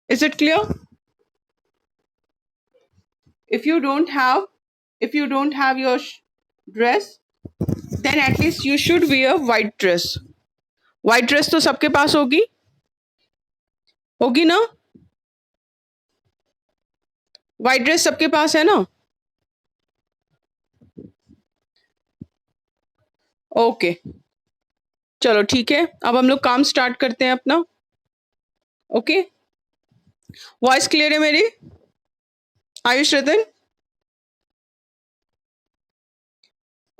Is it clear? If you don't have your dress, then at least you should wear white dress. White dress तो सबके पास होगी ना? White dress सबके पास है ना? ओके चलो ठीक है, अब हम लोग काम स्टार्ट करते हैं अपना. ओके, वॉइस क्लियर है मेरी? आयुष, रतन?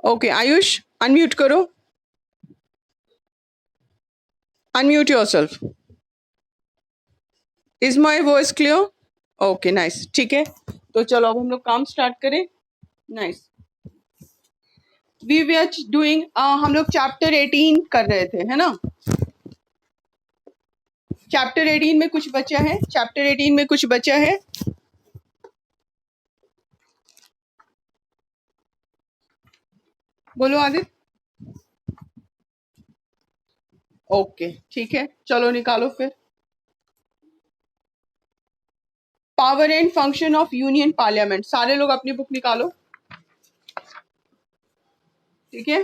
ओके आयुष, अनम्यूट करो. Unmute yourself. Is my voice clear? Okay nice, ठीक है. तो चलो अब हम लोग काम स्टार्ट करें. नाइस. वी वर डूइंग, हम लोग चैप्टर 18 कर रहे थे, है ना? चैप्टर 18 में कुछ बचा है. चैप्टर 18 में कुछ बचा है. बोलो आदित्य. ओके ठीक है, चलो निकालो फिर. Power and function of union parliament. सारे लोग अपनी बुक निकालो. ठीक है,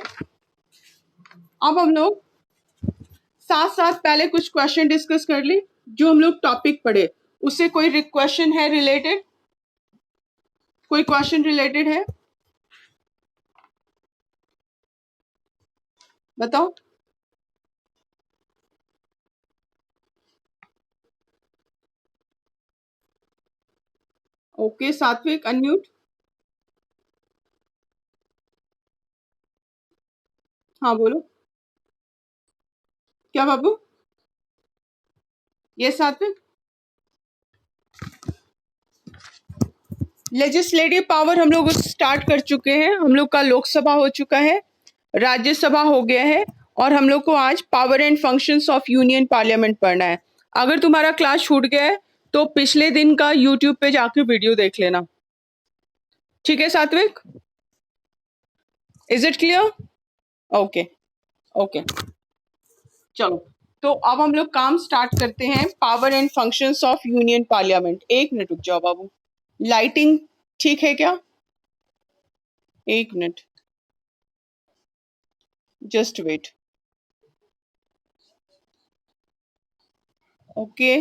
अब हम लोग साथ साथ पहले कुछ क्वेश्चन डिस्कस कर ली जो हम लोग टॉपिक पढ़े. उससे कोई क्वेश्चन है रिलेटेड? कोई क्वेश्चन रिलेटेड है? बताओ. ओके सात्विक, अनम्यूट. हाँ बोलो. क्या बाबू? ये सात्विक. लेजिस्लेटिव पावर हम लोग स्टार्ट कर चुके हैं. हम लोग का लोकसभा हो चुका है, राज्यसभा हो गया है, और हम लोग को आज power and functions of union parliament पढ़ना है. अगर तुम्हारा क्लास छूट गया है तो पिछले दिन का यूट्यूब पे जाके वीडियो देख लेना. ठीक है Satvik? Is it clear? Okay okay चलो, तो अब हम लोग काम स्टार्ट करते हैं. Power and functions of union parliament. एक मिनट रुक जाओ बाबू. लाइटिंग ठीक है क्या? एक minute, just wait. Okay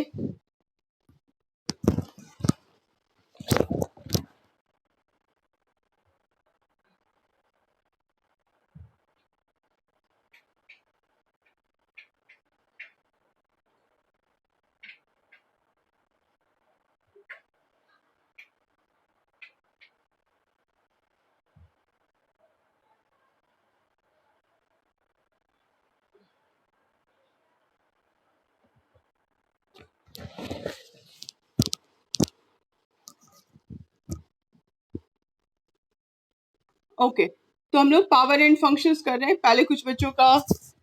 okay, तो हम लोग पावर एंड फंक्शंस कर रहे हैं. पहले कुछ बच्चों का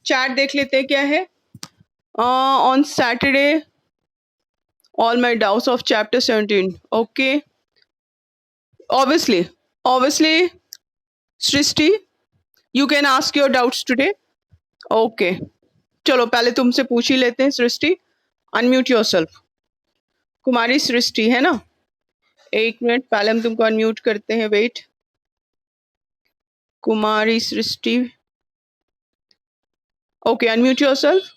चैट देख लेते हैं क्या है. On Saturday all my doubts of chapter 17. Okay, obviously Srishti, you can ask your doubts today. Okay, चलो पहले तुमसे पूछ ही लेते हैं. सृष्टि, अनम्यूट योरसेल्फ. कुमारी सृष्टि है ना? एक मिनट, पहले हम तुमको अनम्यूट करते हैं. Wait. Kumari Srishti. Okay, unmute yourself.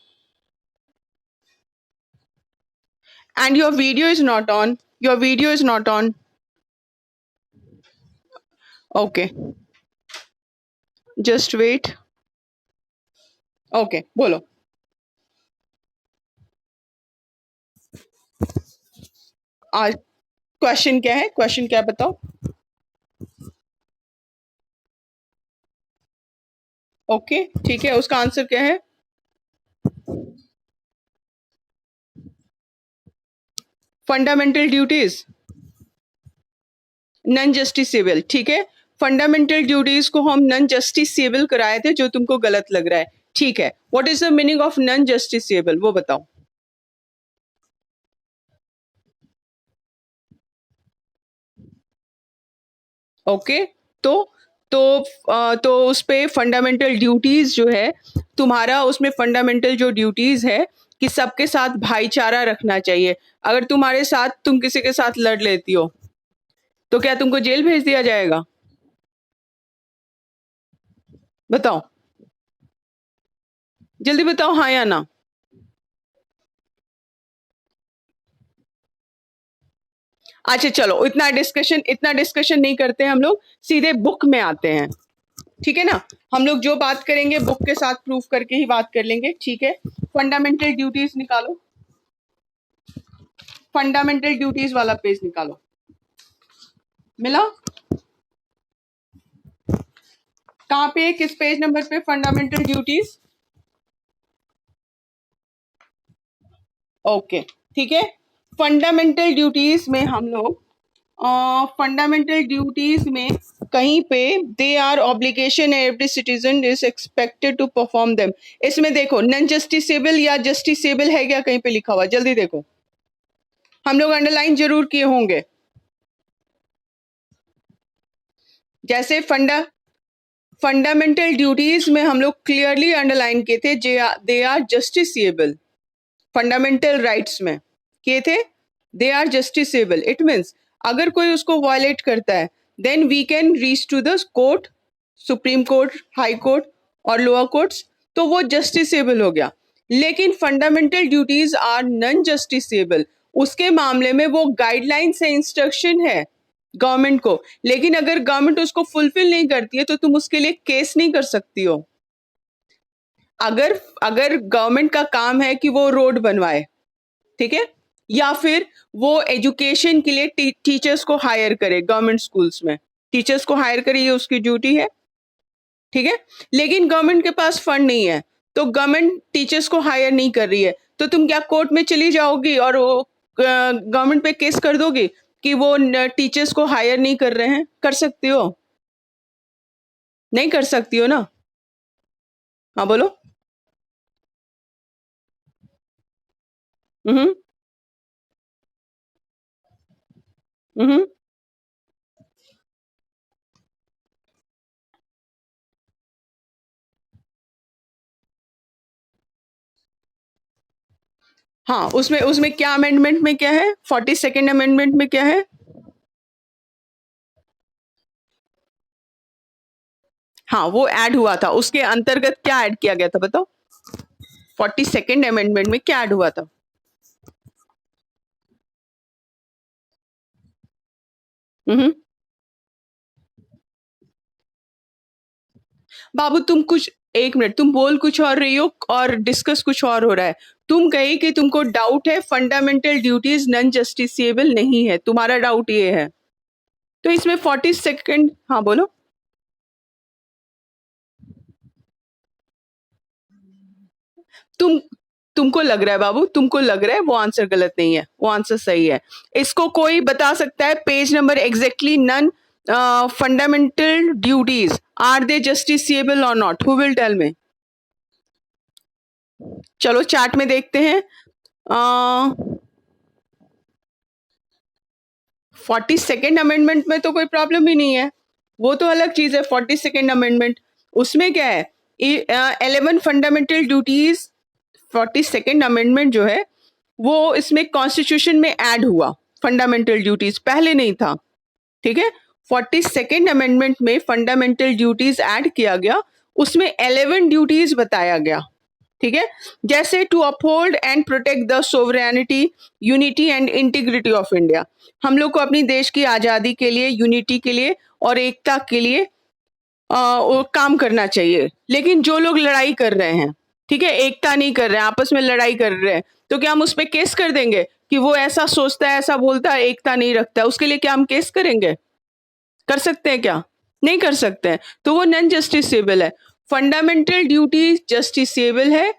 And your video is not on. Your video is not on. Okay. Just wait. Okay, बोलो. आज क्वेश्चन क्या है? क्वेश्चन क्या बताओ. ओके ठीक है, उसका आंसर क्या है? Fundamental duties non justiciable. ठीक है, फंडामेंटल ड्यूटीज को हम नॉन जस्टिसेबल कराए थे, जो तुमको गलत लग रहा है. ठीक है, what is the meaning of non justiciable, वो बताओ. ओके, तो उस पे फंडामेंटल ड्यूटीज जो है तुम्हारा, उसमें फंडामेंटल जो ड्यूटीज है कि सबके साथ भाईचारा रखना चाहिए। अगर तुम्हारे साथ तुम किसी के साथ लड़ लेती हो तो क्या तुमको जेल भेज दिया जाएगा? बताओ, जल्दी बताओ, हाँ या ना। अच्छा चलो, इतना डिस्कशन नहीं करते हैं, हम लोग सीधे बुक में आते हैं, ठीक है ना। हम लोग जो बात करेंगे बुक के साथ प्रूफ करके ही बात कर लेंगे, ठीक है। फंडामेंटल ड्यूटीज निकालो, फंडामेंटल ड्यूटीज वाला पेज निकालो। मिला? कहाँ पे, किस पेज नंबर पे फंडामेंटल ड्यूटीज? ओके, ठीक है। फंडामेंटल ड्यूटीज में हम लोग फंडामेंटल ड्यूटीज में कहीं पे they are obligation every citizen is expected to perform them. इसमें देखो नॉन जस्टिसेबल या जस्टिसेबल है क्या कहीं पे लिखा हुआ? जल्दी देखो, हम लोग अंडरलाइन जरूर किए होंगे। जैसे फंडामेंटल ड्यूटीज में हम लोग क्लियरली अंडरलाइन किए थे they are justiciable. Fundamental rights में किए थे they are justiciable. It means अगर कोई उसको वायलेट करता है then we can reach to the court, supreme court, high court और लोअर कोर्ट्स, तो वो जस्टिसेबल हो गया। लेकिन fundamental duties are non justiciable. उसके मामले में वो गाइडलाइन से इंस्ट्रक्शन है गवर्नमेंट को, लेकिन अगर गवर्नमेंट उसको फुलफिल नहीं करती है तो तुम उसके लिए केस नहीं कर सकती हो। अगर अगर गवर्नमेंट का काम है कि वो रोड बनवाए, ठीक है, या फिर वो एजुकेशन के लिए टीचर्स को हायर करे, गवर्नमेंट स्कूल्स में टीचर्स को हायर करे, ये उसकी ड्यूटी है, ठीक है। लेकिन गवर्नमेंट के पास फंड नहीं है तो गवर्नमेंट टीचर्स को हायर नहीं कर रही है, तो तुम क्या कोर्ट में चली जाओगी और गवर्नमेंट पे केस कर दोगी कि वो टीचर्स को हायर नहीं कर रहे हैं? कर सकती हो? नहीं कर सकती हो ना। हाँ बोलो। हम्म। हम्म। हाँ, उसमें उसमें क्या अमेंडमेंट में क्या है, 42nd अमेंडमेंट में क्या है? हाँ, वो ऐड हुआ था, उसके अंतर्गत क्या ऐड किया गया था बताओ? 42nd अमेंडमेंट में क्या ऐड हुआ था? हम्म। बाबू तुम कुछ, एक मिनट, तुम बोल कुछ और रही हो और डिस्कस कुछ और हो रहा है। तुम कही कि तुमको डाउट है फंडामेंटल ड्यूटीज नॉन जस्टिसेबल नहीं है, तुम्हारा डाउट ये है, तो इसमें 42nd, हाँ बोलो। तुम तुमको लग रहा है बाबू, तुमको लग रहा है वो आंसर गलत नहीं है, वो आंसर सही है। इसको कोई बता सकता है page number exactly? None fundamental duties are they justiciable और not? Who will tell me? चलो चार्ट में देखते हैं। 42nd अमेंडमेंट में तो कोई प्रॉब्लम ही नहीं है, वो तो अलग चीज है। 42nd अमेंडमेंट उसमें क्या है? 11 फंडामेंटल ड्यूटीज, 42nd अमेंडमेंट जो है वो इसमें कॉन्स्टिट्यूशन में ऐड हुआ, फंडामेंटल ड्यूटीज पहले नहीं था, ठीक है। 42nd अमेंडमेंट में फंडामेंटल ड्यूटीज ऐड किया गया, उसमें 11 ड्यूटीज बताया गया, ठीक है। जैसे to uphold and protect the sovereignty, unity and integrity of India. हम लोग को अपनी देश की आजादी के लिए, यूनिटी के लिए और एकता के लिए वो काम करना चाहिए। लेकिन जो लोग लड़ाई कर रहे हैं, ठीक है, एकता नहीं कर रहे हैं, आपस में लड़ाई कर रहे हैं, तो क्या हम उस पर केस कर देंगे कि वो ऐसा सोचता है, ऐसा बोलता है, एकता नहीं रखता है? उसके लिए क्या हम केस करेंगे? कर सकते हैं क्या? नहीं कर सकते हैं, तो वो नॉन जस्टिसेबल है। फंडामेंटल ड्यूटी जस्टिसेबल है,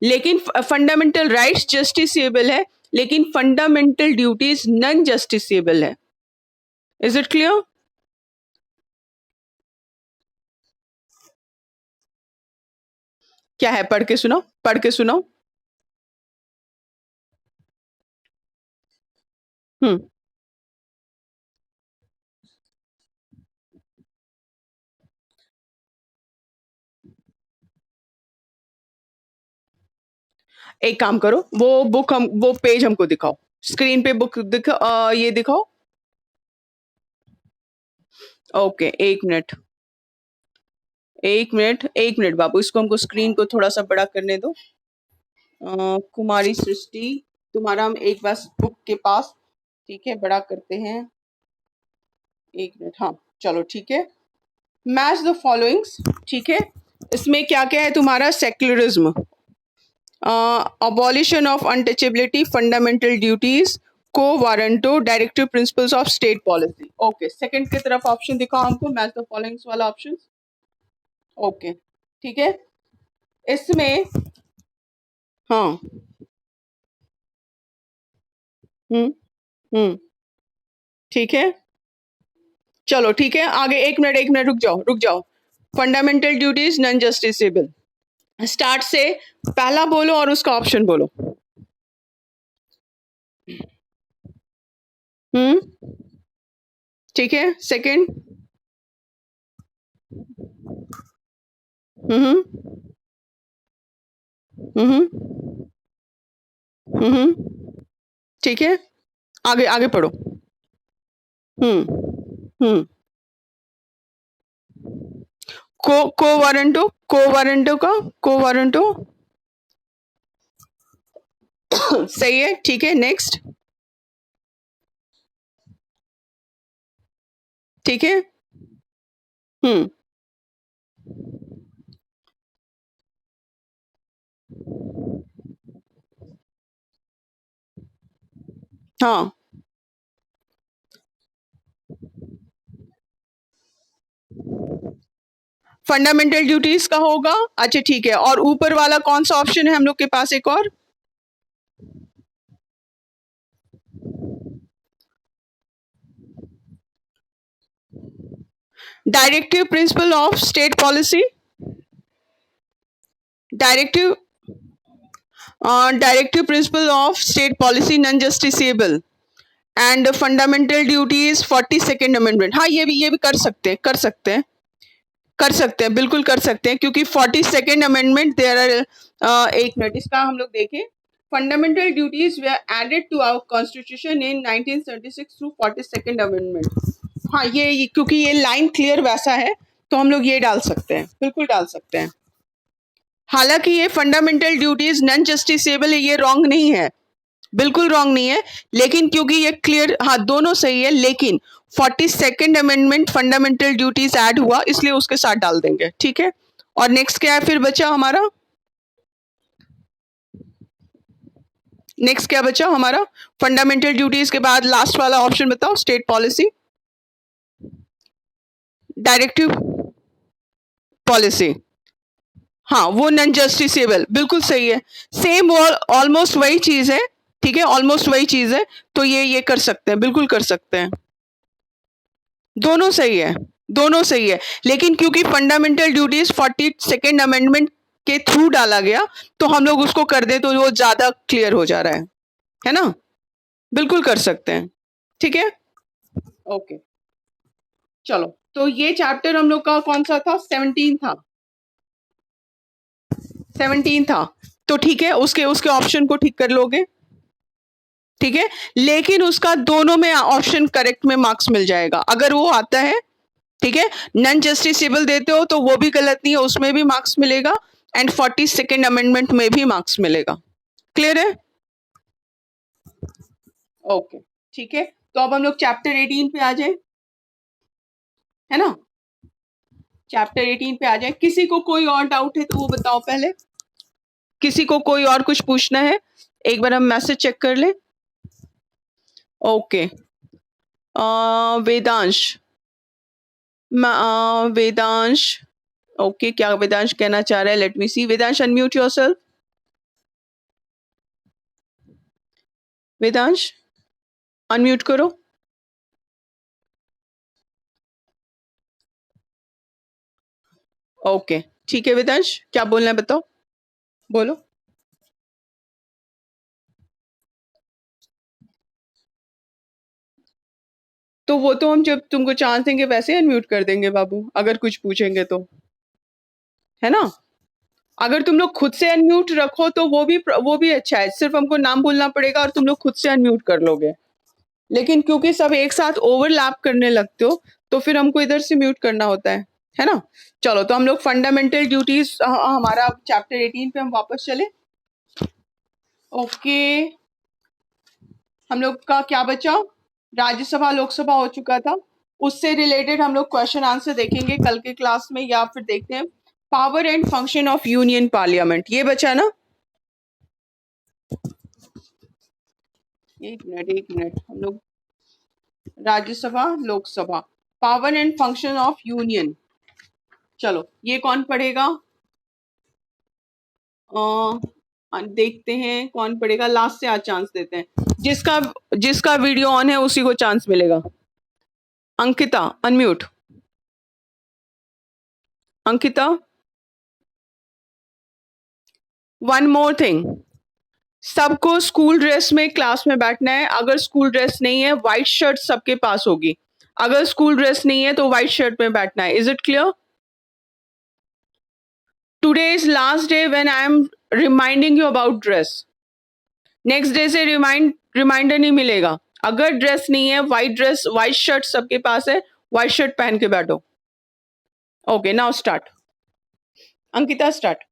लेकिन फंडामेंटल राइट्स जस्टिसेबल है, लेकिन फंडामेंटल ड्यूटीज नॉन जस्टिसेबल है। Is it clear? क्या है? पढ़ के सुनाओ, पढ़ के सुनाओ। हम्म। एक काम करो, वो पेज हमको दिखाओ, स्क्रीन पे बुक ये दिखाओ। ओके, एक मिनट बाबू, इसको हमको स्क्रीन को थोड़ा सा बड़ा करने दो। कुमारी सृष्टि, तुम्हारा हम एक बार बुक के पास, ठीक है, बड़ा करते हैं। एक मिनट, हाँ चलो ठीक है। मैच द फॉलोइंग्स, ठीक है, इसमें क्या क्या है तुम्हारा? Secularism, abolition of untouchability, fundamental duties, को warranto, directive principles of state policy. Okay, second की तरफ ऑप्शन दिखाओ हमको, मैच द फॉलोइंग्स वाला ऑप्शन। ओके ठीक है, इसमें हाँ, हम्म हम्म, ठीक है, चलो ठीक है, आगे एक मिनट रुक जाओ। Fundamental duties non justiciable, start से पहला बोलो और उसका ऑप्शन बोलो। हम्म, ठीक है, सेकंड। हम्म हम्म हम्म, ठीक है, आगे आगे पढ़ो। हम्म, को वारंटो सही है, ठीक है, नेक्स्ट, ठीक है, हम्म, हाँ, फंडामेंटल ड्यूटीज का होगा। अच्छा ठीक है, और ऊपर वाला कौन सा ऑप्शन है हम लोग के पास एक और? Directive principle of state policy, directive directive principle of state policy non justiciable, and fundamental duties 42nd amendment. हाँ, ये भी कर सकते हैं, बिल्कुल कर सकते हैं, क्योंकि 42nd अमेंडमेंट देयर आर, एक मिनट, इसका हम लोग देखें। Fundamental duties were added to our constitution in 1976 through 42nd amendment. हाँ, ये क्योंकि ये लाइन क्लियर वैसा है, तो हम लोग ये डाल सकते हैं, बिल्कुल डाल सकते हैं। हालांकि ये फंडामेंटल ड्यूटीज नॉन जस्टिसेबल है, ये रॉन्ग नहीं है, बिल्कुल रॉन्ग नहीं है, लेकिन क्योंकि ये क्लियर, हाँ दोनों सही है, लेकिन 42nd amendment fundamental duties add हुआ, इसलिए उसके साथ डाल देंगे, ठीक है। और नेक्स्ट क्या है फिर बचा हमारा? नेक्स्ट क्या बचा हमारा? फंडामेंटल ड्यूटीज के बाद लास्ट वाला ऑप्शन बताओ, स्टेट पॉलिसी, डायरेक्टिव पॉलिसी। हाँ, वो नॉन जस्टिसेबल, बिल्कुल सही है, सेम ऑलमोस्ट वही चीज है, ठीक है, ऑलमोस्ट वही चीज है, तो ये कर सकते हैं, बिल्कुल कर सकते हैं, दोनों सही है, दोनों सही है, लेकिन क्योंकि फंडामेंटल ड्यूटीज 42nd अमेंडमेंट के थ्रू डाला गया, तो हम लोग उसको कर दे तो वो ज्यादा क्लियर हो जा रहा है ना? बिल्कुल कर सकते हैं, ठीक है, ओके, चलो, तो ये चैप्टर हम लोग का कौन सा था? 17 था, 17 था, तो ठीक है, उसके उसके ऑप्शन को ठीक कर लोगे, ठीक है, लेकिन उसका दोनों में ऑप्शन करेक्ट में मार्क्स मिल जाएगा अगर वो आता है, ठीक है। नॉन जस्टिसेबल देते हो तो वो भी गलत नहीं है, उसमें भी मार्क्स मिलेगा, एंड 42nd अमेंडमेंट में भी मार्क्स मिलेगा। क्लियर है? ओके, ठीक है, तो अब हम लोग चैप्टर 18 पे आ जाए, है ना? चैप्टर 18 पे आ जाए, किसी को कोई और डाउट है तो वो बताओ पहले, किसी को कोई और कुछ पूछना है? एक बार हम मैसेज चेक कर ले। ओके, वेदांश, वेदांश, ओके, क्या वेदांश कहना चाह रहा है? Late me see, Vedansh unmute yourself. Vedansh unmute करो। ओके, ठीक है वेदांश, क्या बोलना है बताओ, बोलो। तो वो तो हम जब तुमको चांस देंगे वैसे अनम्यूट कर देंगे बाबू, अगर कुछ पूछेंगे तो, है ना? अगर तुम लोग खुद से अनम्यूट रखो तो वो भी अच्छा है, सिर्फ हमको नाम बोलना पड़ेगा और तुम लोग खुद से अनम्यूट कर लोगे। लेकिन क्योंकि सब एक साथ ओवरलैप करने लगते हो तो फिर हमको इधर से म्यूट करना होता है ना। चलो तो हम लोग फंडामेंटल ड्यूटीज, हमारा चैप्टर 18 पे हम वापस चले। ओके, हम लोग का क्या बचा, राज्यसभा लोकसभा हो चुका था, उससे रिलेटेड हम लोग क्वेश्चन आंसर देखेंगे कल के क्लास में, या फिर देखते हैं power and function of union parliament, ये बचा ना। एक मिनट हम लोग Rajya Sabha Lok Sabha power and function of union, चलो ये कौन पढ़ेगा, देखते हैं कौन पढ़ेगा, लास्ट से आज चांस देते हैं, जिसका जिसका वीडियो ऑन है उसी को चांस मिलेगा। Ankita unmute, Ankita. One more thing, सबको स्कूल ड्रेस में क्लास में बैठना है, अगर स्कूल ड्रेस नहीं है व्हाइट शर्ट सबके पास होगी, अगर स्कूल ड्रेस नहीं है तो व्हाइट शर्ट में बैठना है। Is it clear? Today is last day when I am reminding you about dress, next day से रिमाइंडर नहीं मिलेगा। अगर ड्रेस नहीं है, व्हाइट ड्रेस व्हाइट शर्ट सबके पास है, व्हाइट शर्ट पहन के बैठो। Okay now start, Ankita start.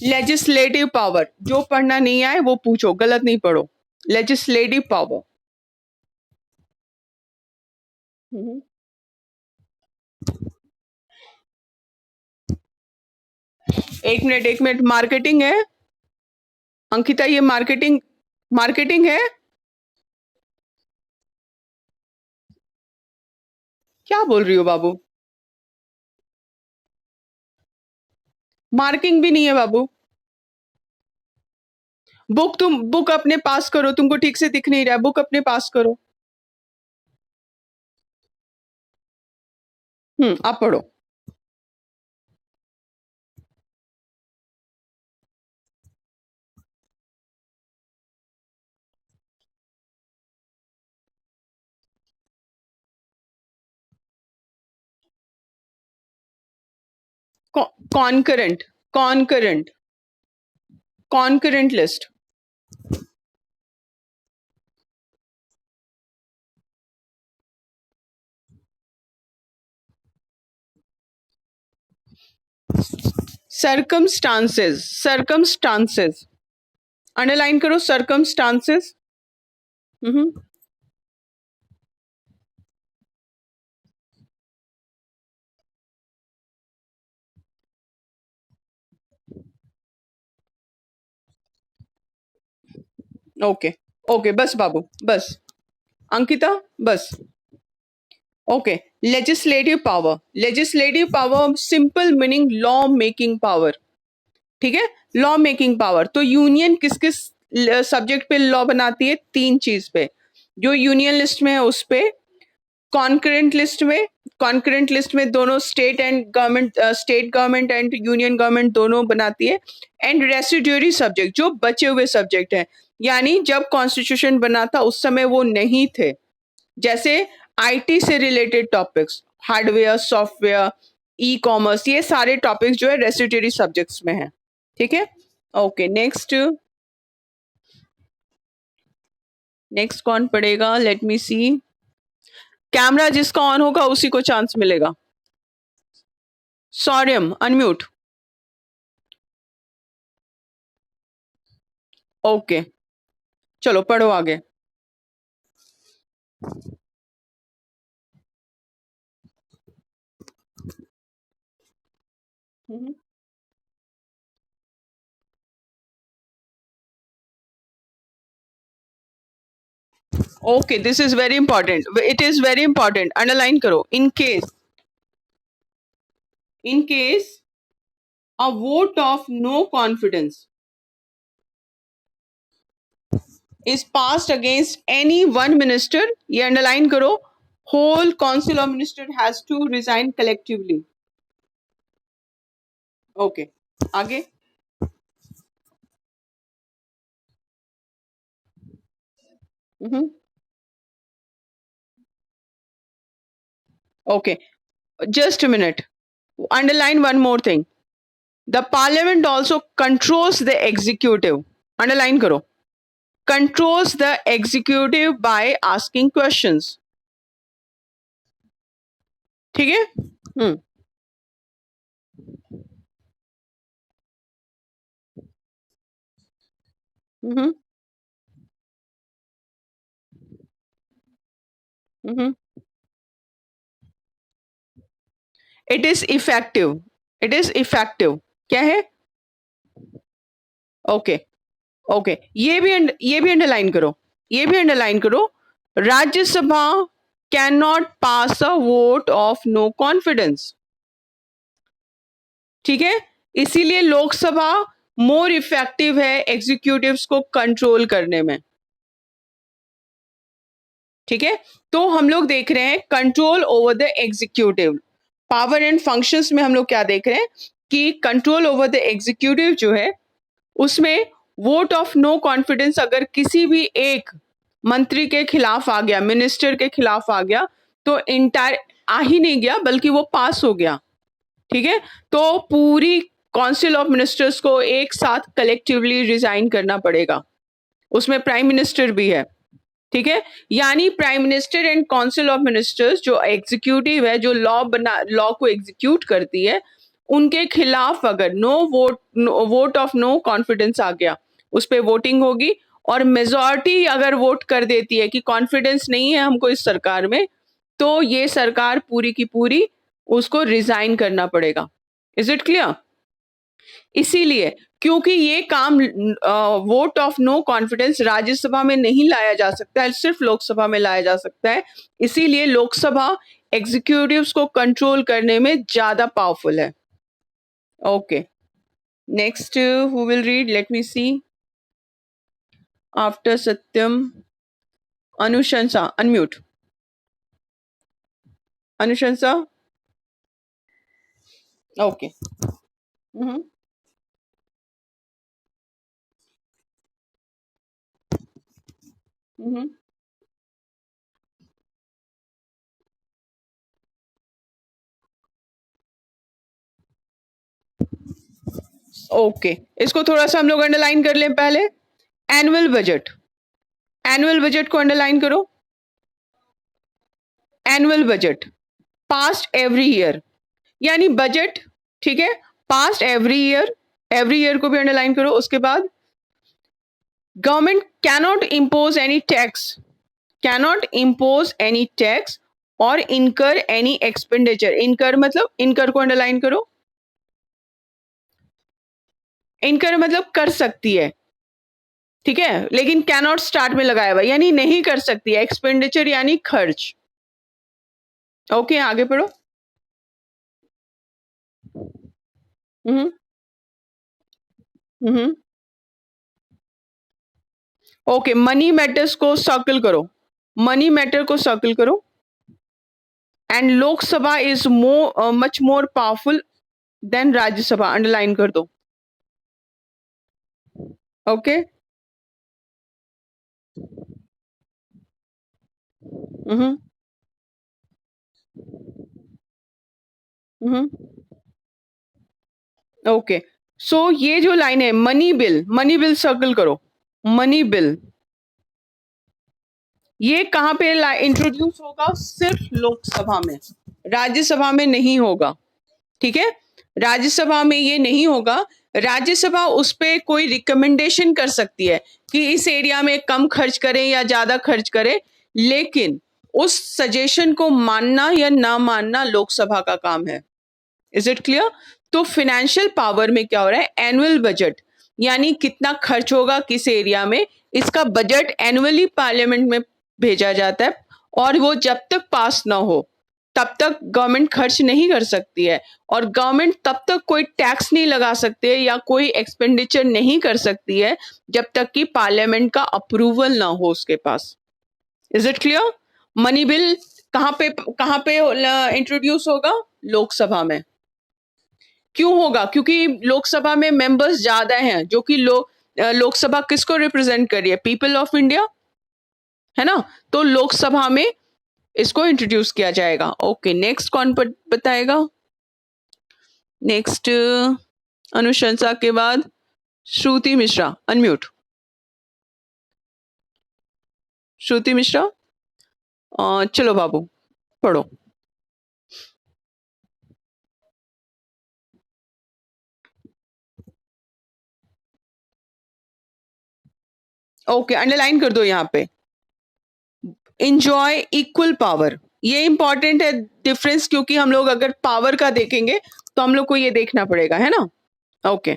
Legislative power, जो पढ़ना नहीं आए वो पूछो, गलत नहीं पढ़ो। Legislative power. एक मिनट, मार्केटिंग है अंकिता, ये मार्केटिंग मार्केटिंग है, क्या बोल रही हो बाबू? मार्किंग भी नहीं है बाबू। बुक अपने पास करो, तुमको ठीक से दिख नहीं रहा है, बुक अपने पास करो। आप पढ़ो। Concurrent, concurrent, concurrent list. Circumstances, circumstances, underline करो सर्कमस्टांसेस। ओके ओके, बस बाबू बस, अंकिता बस। Okay, legislative power, legislative power simple meaning law making power, ठीक है, लॉ मेकिंग पावर। तो यूनियन किस किस सब्जेक्ट पे लॉ बनाती है? तीन चीज पे, जो यूनियन लिस्ट में है उस पे, कॉन्करेंट लिस्ट में, कॉन्करेंट लिस्ट में दोनों state and government, state government and union government दोनों बनाती है, एंड रेसिड्यूरी सब्जेक्ट, जो बचे हुए सब्जेक्ट हैं, यानी जब कॉन्स्टिट्यूशन बना था उस समय वो नहीं थे, जैसे आईटी से related topics, hardware software e commerce, ये सारे टॉपिक्स जो है रेसिड्यूरी सब्जेक्ट्स में है, ठीक है। ओके नेक्स्ट, नेक्स्ट कौन पढ़ेगा, लेट मी सी। कैमरा जिसका ऑन होगा उसी को चांस मिलेगा। सौर्यम अनम्यूट। ओके चलो पढ़ो आगे। Okay this is very important, it is very important, underline करो। In case a vote of no confidence is passed against any one minister, ये अंडरलाइन करो, whole council of minister has to resign collectively। Okay आगे। Okay, just a minute. Underline one more thing. The parliament also controls the executive. Underline करो. Controls the executive by asking questions. ठीक है? Hmm hmm it is effective. It is effective. क्या है? Okay okay, ये भी underline करो. ये भी अंडरलाइन करो. Rajya Sabha can not pass a vote of no confidence. ठीक है? इसीलिए लोकसभा मोर इफेक्टिव है एग्जीक्यूटिव्स को कंट्रोल करने में. ठीक है? तो हम लोग देख रहे हैं control over the executive. Power and functions में हम लोग क्या देख रहे हैं कि कंट्रोल ओवर द एग्जीक्यूटिव जो है उसमें वोट ऑफ नो कॉन्फिडेंस अगर किसी भी एक मंत्री के खिलाफ आ गया, मिनिस्टर के खिलाफ आ गया, तो इंटायर आ ही नहीं गया बल्कि वो पास हो गया. ठीक है? तो पूरी काउंसिल ऑफ मिनिस्टर्स को एक साथ कलेक्टिवली रिजाइन करना पड़ेगा. उसमें प्राइम मिनिस्टर भी है. ठीक है? यानी prime minister and council of ministers जो एग्जीक्यूटिव है, जो लॉ को एग्जीक्यूट करती है, उनके खिलाफ अगर वोट ऑफ नो कॉन्फिडेंस आ गया, उस पर वोटिंग होगी और मेजॉरिटी अगर वोट कर देती है कि कॉन्फिडेंस नहीं है हमको इस सरकार में, तो ये सरकार पूरी की पूरी उसको रिजाइन करना पड़ेगा. Is it clear? इसीलिए क्योंकि ये काम vote of no confidence Rajya Sabha में नहीं लाया जा सकता है, सिर्फ लोकसभा में लाया जा सकता है. इसीलिए लोकसभा एग्जीक्यूटिव्स को कंट्रोल करने में ज्यादा पावरफुल है. Okay, next who will read? Let me see. After Satyam, Anushansa. Unmute. अनुशंसा. ओके. ओके, इसको थोड़ा सा हम लोग अंडरलाइन कर लें पहले. Annual budget. एनुअल बजट को अंडरलाइन करो. Annual budget past every year, यानी बजट. ठीक है? Past every year. Every year को भी अंडरलाइन करो. उसके बाद government cannot impose any tax. Cannot impose any tax और इनकर एनी एक्सपेंडिचर. इनकर मतलब, इनकर को अंडरलाइन करो. इनकर मतलब कर सकती है. ठीक है? लेकिन कैनॉट स्टार्ट में लगाया हुआ, यानी नहीं कर सकती है. एक्सपेंडिचर यानी खर्च. ओके, आगे पढ़ो. Hmm hmm okay, money matters को सर्कल करो. मनी मैटर को सर्कल करो. And Lok Sabha is much more powerful than Rajya Sabha. Underline कर दो. ओके. हम्म हम्म ओके. सो ये जो लाइन है money bill, money bill circle करो. मनी बिल ये कहां पे इंट्रोड्यूस होगा? सिर्फ लोकसभा में, राज्यसभा में नहीं होगा. ठीक है? राज्यसभा में ये नहीं होगा. राज्यसभा उस पर कोई रिकमेंडेशन कर सकती है कि इस एरिया में कम खर्च करें या ज्यादा खर्च करें, लेकिन उस सजेशन को मानना या ना मानना लोकसभा का काम है. Is it clear? तो फाइनेंशियल पावर में क्या हो रहा है? एनुअल बजट यानी कितना खर्च होगा किस एरिया में, इसका बजट एनुअली पार्लियामेंट में भेजा जाता है. और वो जब तक पास ना हो तब तक गवर्नमेंट खर्च नहीं कर सकती है. और गवर्नमेंट तब तक कोई टैक्स नहीं लगा सकती है या कोई एक्सपेंडिचर नहीं कर सकती है जब तक कि पार्लियामेंट का अप्रूवल ना हो उसके पास. Is it clear? Money bill कहां पे इंट्रोड्यूस होगा? लोकसभा में. क्यों होगा? क्योंकि लोकसभा में मेंबर्स ज्यादा हैं, जो कि लोकसभा किसको रिप्रेजेंट कर रही है? पीपल ऑफ इंडिया, है ना? तो लोकसभा में इसको इंट्रोड्यूस किया जाएगा। ओके, नेक्स्ट कौन बताएगा? नेक्स्ट अनुशंसा के बाद श्रुति मिश्रा, अनम्यूट। श्रुति मिश्रा, चलो बाबू पढ़ो। ओके, अंडरलाइन कर दो यहाँ पे, इंजॉय इक्वल पावर। ये इंपॉर्टेंट है डिफरेंस, क्योंकि हम लोग अगर पावर का देखेंगे तो हम लोग को ये देखना पड़ेगा, है ना? ओके,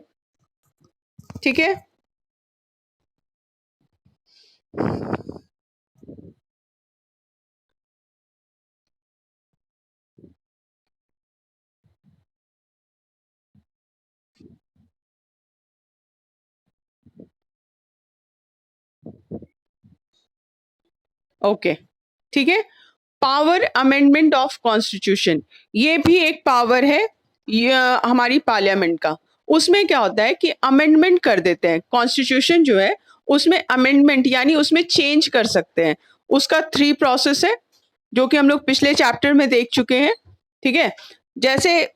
ठीक है। ओके, ठीक है। पावर अमेंडमेंट ऑफ कॉन्स्टिट्यूशन, ये भी एक पावर है ये हमारी पार्लियामेंट का। उसमें क्या होता है कि अमेंडमेंट कर देते हैं कॉन्स्टिट्यूशन जो है, उसमें अमेंडमेंट यानी उसमें चेंज कर सकते हैं। उसका 3 प्रोसेस है जो कि हम लोग पिछले चैप्टर में देख चुके हैं, ठीक है। जैसे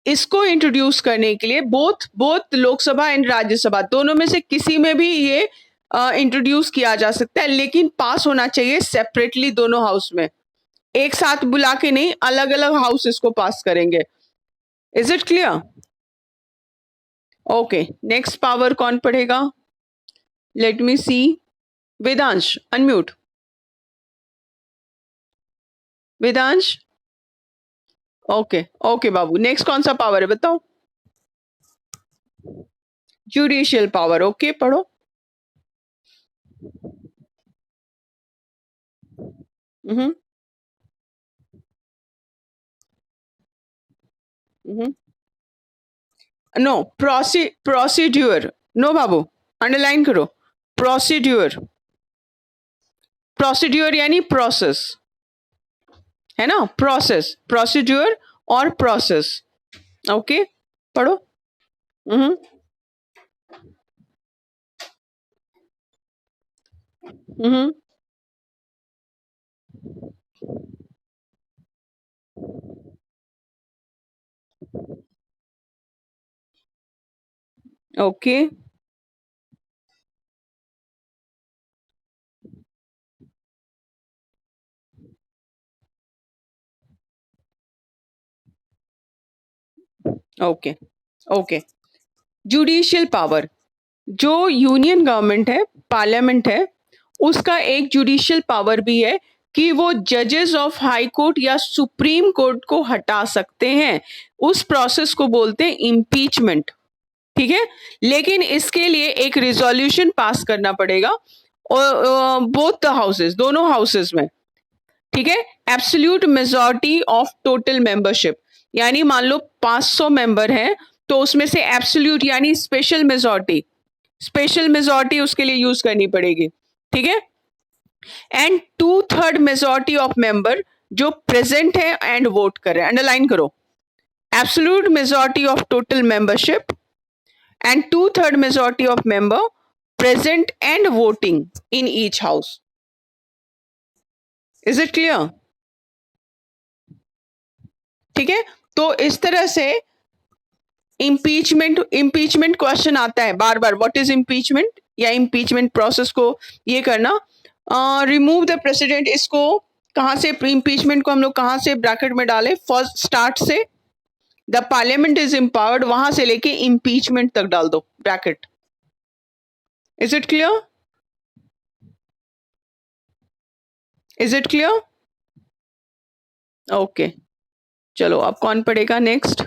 इसको इंट्रोड्यूस करने के लिए both both Lok Sabha and Rajya Sabha दोनों में से किसी में भी ये इंट्रोड्यूस किया जा सकता है, लेकिन पास होना चाहिए सेपरेटली दोनों हाउस में, एक साथ बुला के नहीं, अलग अलग हाउस इसको पास करेंगे। Is it clear? Okay, next power कौन पढ़ेगा? Let me see, Vedansh, unmute. Vedansh, okay okay बाबू, नेक्स्ट कौन सा पावर है बताओ? जुडिशियल पावर, ओके पढ़ो। नो, प्रोसीड्यूर, नो बाबू, अंडरलाइन करो। प्रोसीड्यूर, प्रोसीड्यूर यानी प्रोसेस, है ना? प्रोसेस, प्रोसीड्यूर और प्रोसेस। ओके, पढ़ो। Hmm hmm okay okay okay. Judicial power, जो यूनियन गवर्नमेंट है, पार्लियामेंट है, उसका एक जुडिशियल पावर भी है कि वो जजेस ऑफ हाई कोर्ट या सुप्रीम कोर्ट को हटा सकते हैं। उस प्रोसेस को बोलते हैं इम्पीचमेंट, ठीक है। लेकिन इसके लिए एक रिजोल्यूशन पास करना पड़ेगा और बोथ द हाउसेस, दोनों हाउसेस में, ठीक है। Absolute majority of total membership, यानी मान लो 500 मेंबर हैं, तो उसमें से एब्सोल्यूट यानी स्पेशल मेजॉरिटी, स्पेशल मेजॉरिटी उसके लिए यूज करनी पड़ेगी, ठीक है। एंड 2/3 मेजॉरिटी ऑफ मेंबर जो प्रेजेंट है एंड वोट कर रहे हैं, अंडरलाइन करो। Absolute majority of total membership and 2/3 majority of member present and voting in each house. Is it clear? ठीक है, तो इस तरह से इम्पीचमेंट क्वेश्चन आता है बार बार, व्हाट इज इम्पीचमेंट या इम्पीचमेंट प्रोसेस को ये करना, रिमूव द प्रेसिडेंट, इसको कहां से, इम्पीचमेंट को हम लोग कहां से ब्रैकेट में डालें? फर्स्ट स्टार्ट से द पार्लियामेंट इज एम्पावर्ड, वहां से लेके इम्पीचमेंट तक डाल दो bracket. Is it clear? Is it clear? Okay, चलो अब कौन पढ़ेगा नेक्स्ट?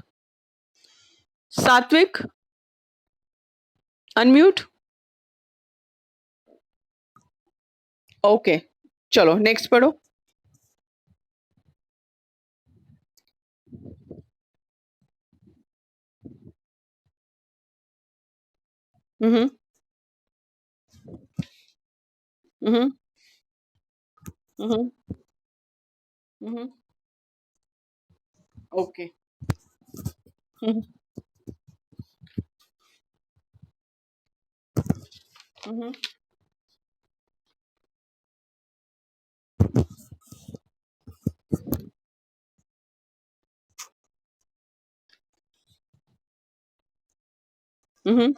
सात्विक, अनम्यूट। ओके, चलो नेक्स्ट पढ़ो। हम्म हम्म हम्म हम्म ओके हम्म हम्म हम्म।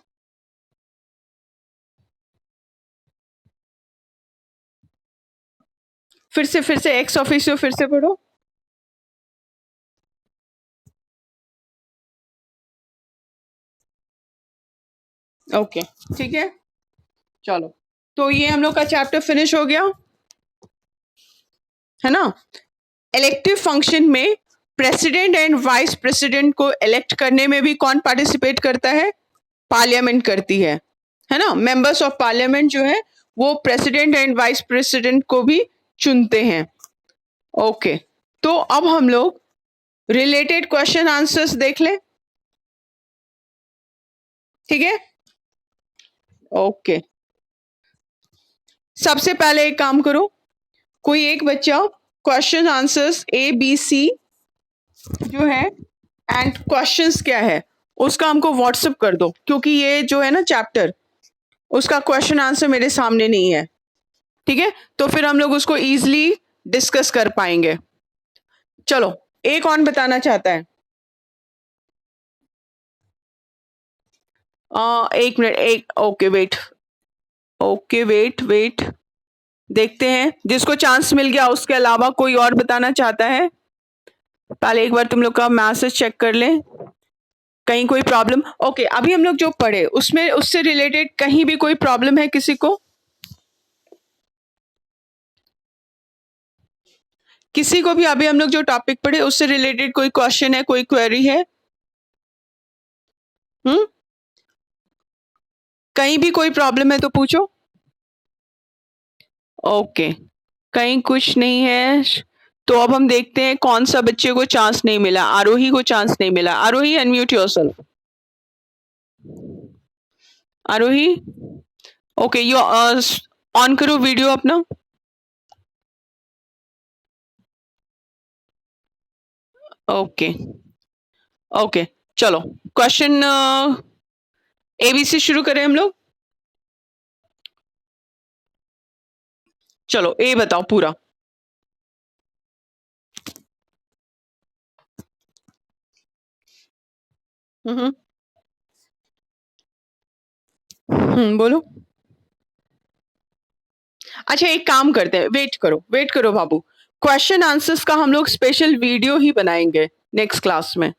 फिर से एक्स ऑफिशियो फिर से पढ़ो। ओके, ठीक है, चलो, तो ये हम लोग का चैप्टर फिनिश हो गया है ना। इलेक्टिव फंक्शन में प्रेसिडेंट एंड वाइस प्रेसिडेंट को इलेक्ट करने में भी कौन पार्टिसिपेट करता है? पार्लियामेंट करती है ना। मेंबर्स ऑफ पार्लियामेंट जो है वो प्रेसिडेंट एंड वाइस प्रेसिडेंट को भी चुनते हैं। ओके, तो अब हम लोग रिलेटेड क्वेश्चन आंसर्स देख लें, ठीक है। ओके, सबसे पहले एक काम करो, कोई एक बच्चा question answers A B C जो है एंड क्वेश्चंस क्या है उसका हमको व्हाट्सएप कर दो, क्योंकि ये जो है ना चैप्टर उसका क्वेश्चन आंसर मेरे सामने नहीं है, ठीक है, तो फिर हम लोग उसको इजीली डिस्कस कर पाएंगे। चलो, एक कौन बताना चाहता है? एक मिनट, एक, okay wait, okay wait wait, देखते हैं जिसको चांस मिल गया उसके अलावा कोई और बताना चाहता है? पहले एक बार तुम लोग का मैसेज चेक कर लें, कहीं कोई प्रॉब्लम। ओके, अभी हम लोग जो पढ़े उसमें उससे रिलेटेड कहीं भी कोई प्रॉब्लम है किसी को? किसी को भी अभी हम लोग जो टॉपिक पढ़े उससे रिलेटेड कोई क्वेश्चन है, कोई क्वेरी है? कहीं भी कोई प्रॉब्लम है तो पूछो। ओके, कहीं कुछ नहीं है, तो अब हम देखते हैं कौन सा बच्चे को चांस नहीं मिला। आरोही को चांस नहीं मिला। Aarohi, unmute yourself. Aarohi, okay, you on करो वीडियो अपना। ओके, ओके, चलो, क्वेश्चन एबीसी शुरू करें हम लोग। चलो, ए बताओ पूरा। हम्म, बोलो। अच्छा, एक काम करते हैं, वेट करो बाबू, क्वेश्चन आंसर्स का हम लोग स्पेशल वीडियो ही बनाएंगे नेक्स्ट क्लास में,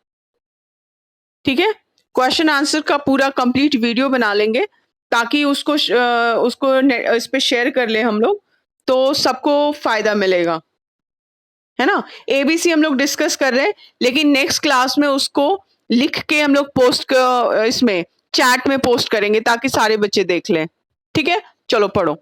ठीक है। क्वेश्चन आंसर का पूरा कंप्लीट वीडियो बना लेंगे ताकि उसको इस पे शेयर कर ले हम लोग, तो सबको फायदा मिलेगा, है ना। एबीसी हम लोग डिस्कस कर रहे हैं, लेकिन नेक्स्ट क्लास में उसको लिख के हम लोग इसमें चैट में पोस्ट करेंगे ताकि सारे बच्चे देख लें, ठीक है। चलो पढ़ो।